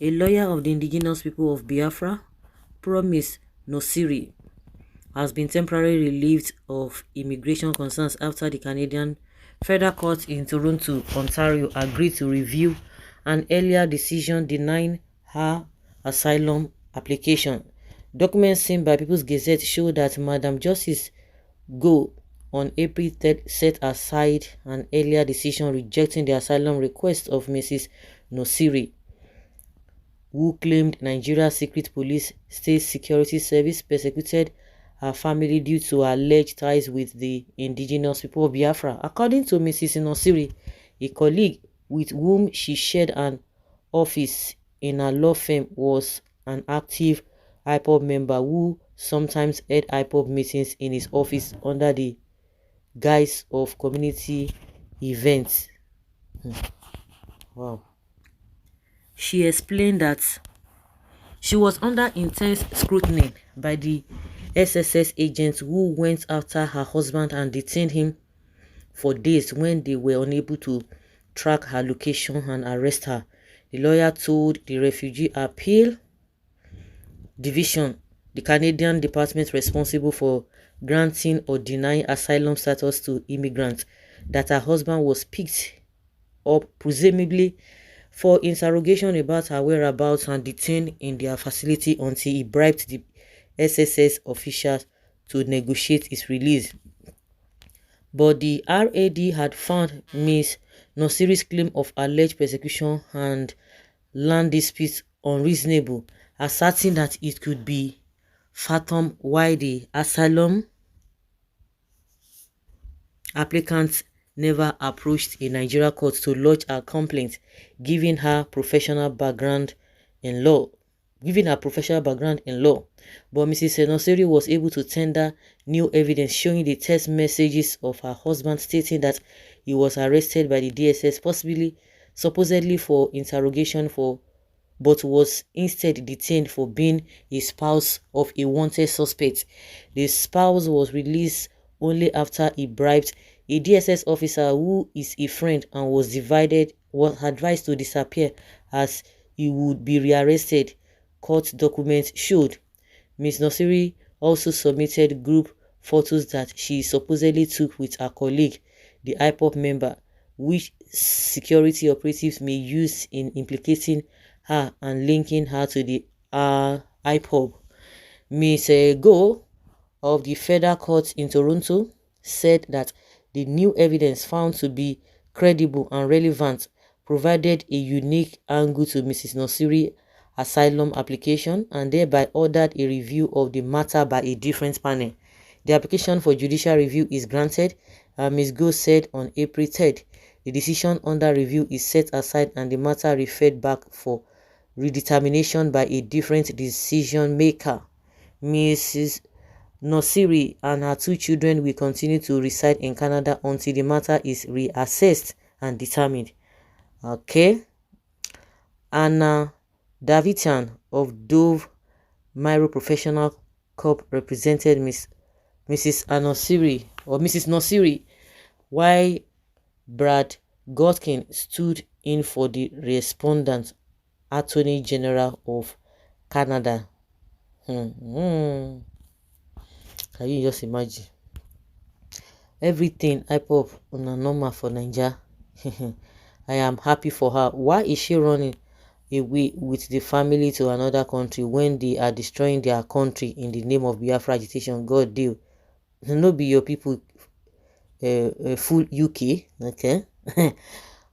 A lawyer of the indigenous people of Biafra, Promise Nosiri, has been temporarily relieved of immigration concerns after the Canadian Federal Court in Toronto, Ontario, agreed to review an earlier decision denying her asylum application. Documents seen by People's Gazette show that Madam Justice Go on April 3rd set aside an earlier decision rejecting the asylum request of Mrs. Nosiri, who claimed Nigeria's secret police state security service persecuted her family due to alleged ties with the indigenous people of Biafra. According to Mrs. Nosiri, a colleague with whom she shared an office in her law firm was an active Ipob member who sometimes held Ipob meetings in his office under the guise of community events. Wow. She explained that she was under intense scrutiny by the SSS agents who went after her husband and detained him for days when they were unable to track her location and arrest her. The lawyer told the Refugee Appeal Division, the Canadian department responsible for granting or denying asylum status to immigrants, that her husband was picked up presumably for interrogation about her whereabouts and detained in their facility until he bribed the SSS officials to negotiate his release. But the RAD had found Ms. Nosiri's claim of alleged persecution and land disputes unreasonable, asserting that it could be fathomed why the asylum applicant never approached a Nigeria court to lodge a complaint, given her professional background in law. But Mrs. Nosiri was able to tender new evidence showing the text messages of her husband stating that he was arrested by the DSS, supposedly for interrogation but was instead detained for being a spouse of a wanted suspect. The spouse was released only after he bribed a DSS officer who is a friend and was advised to disappear as he would be rearrested, court documents showed. Ms. Nosiri also submitted group photos that she supposedly took with her colleague, the IPOB member, which security operatives may use in implicating her and linking her to the IPOB. Ms. Go of the Federal Court in Toronto said that the new evidence found to be credible and relevant provided a unique angle to Mrs. Nosiri's asylum application and thereby ordered a review of the matter by a different panel. The application for judicial review is granted, and Ms. Go said on April 3rd, the decision under review is set aside and the matter referred back for redetermination by a different decision maker. Mrs. Nosiri and her two children will continue to reside in Canada until the matter is reassessed and determined. Okay. Anna Davidian of Dove Miro Professional Corp represented Mrs. Nosiri, while Brad Godkin stood in for the respondent, Attorney General of Canada. Can you just imagine? Everything Ipob on a normal for Nigeria. I am happy for her. Why is she running away with the family to another country when they are destroying their country in the name of Biafra agitation? God deal. No be your people full UK, okay?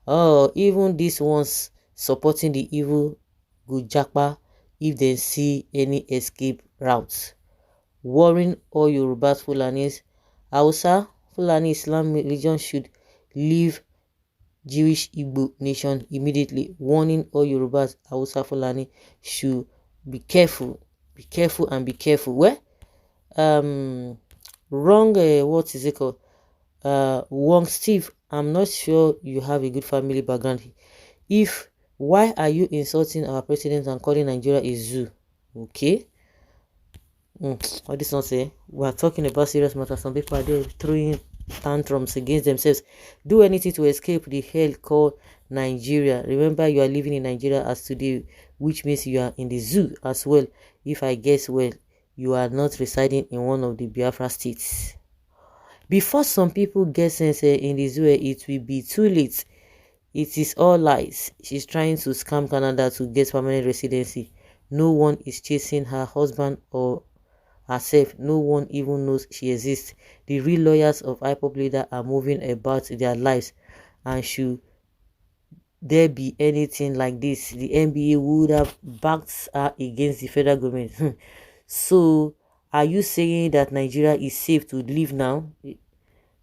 Oh, even these ones supporting the evil good Jakpa if they see any escape routes. Warring all Yorubas Fulanis, Hausa, Fulani Islam religion should leave Jewish Igbo nation immediately. Warning all Yorubas, Hausa, Fulani should be careful. Be careful and be careful. Where? Wrong, what is it called? Wrong Steve, I'm not sure you have a good family background. Why are you insulting our president and calling Nigeria a zoo? Okay. What this not say? We are talking about serious matters. Some people are there throwing tantrums against themselves. Do anything to escape the hell called Nigeria. Remember, you are living in Nigeria as today which means you are in the zoo as well. If I guess well, you are not residing in one of the Biafra states. Before some people get sense in the zoo, it will be too late. It is all lies. She's trying to scam Canada to get permanent residency. No one is chasing her husband or herself. No one even knows she exists. The real lawyers of Ipob leader are moving about their lives, and should there be anything like this, the NBA would have backed her against the federal government. So, are you saying that Nigeria is safe to live now?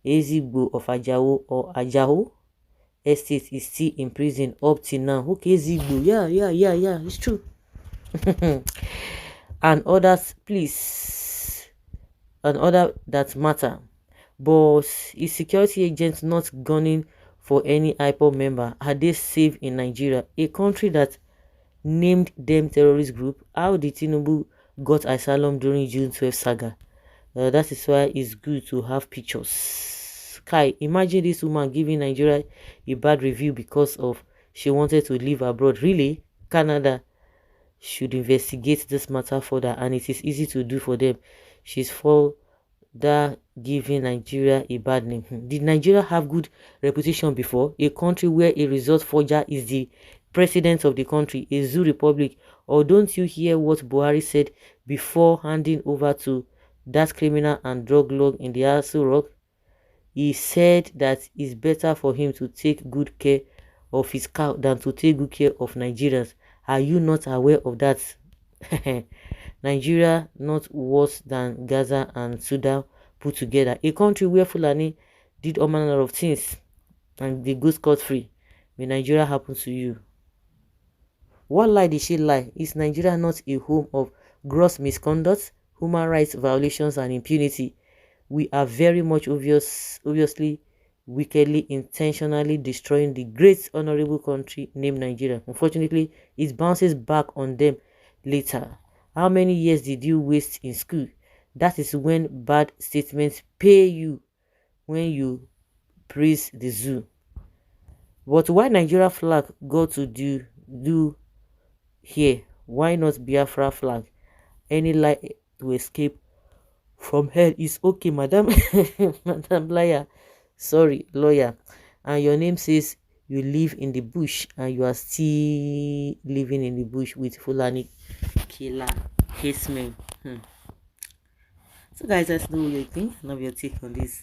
Ezigbo of Ajao or Ajao estate is still in prison up till now. Okay, Ezigbo, yeah, it's true. And others, please, and other that matter. But is security agents not gunning for any IPOB member? Are they safe in Nigeria, a country that named them terrorist group? How did Tinubu got asylum during June 12 saga? That is why it's good to have pictures. Kai, imagine this woman giving Nigeria a bad review because of she wanted to live abroad. Really? Canada should investigate this matter further, and it is easy to do for them. She's for that giving Nigeria a bad name. Did Nigeria have good reputation before? A country where a result forger is the president of the country, a zoo republic? Or don't you hear what Buhari said before handing over to that criminal and drug lord in the Aso Rock? He said that it's better for him to take good care of his cow than to take good care of Nigerians. Are you not aware of that? Nigeria not worse than Gaza and Sudan put together. A country where Fulani did all manner of things and they go scot-free. May Nigeria happen to you? What lie did she lie? Is Nigeria not a home of gross misconduct, human rights violations and impunity? We are very much obviously, wickedly, intentionally destroying the great honorable country named Nigeria. Unfortunately, it bounces back on them later. How many years did you waste in school? That is when bad statements pay you, when you praise the zoo. But why Nigeria flag got to do here? Why not Biafra flag? Any lie to escape from hell is okay, madam. Madam liar. Sorry, lawyer. And your name says you live in the bush and you are still living in the bush with Fulani killer casemen. So guys, let's know what you think. Love your take on this.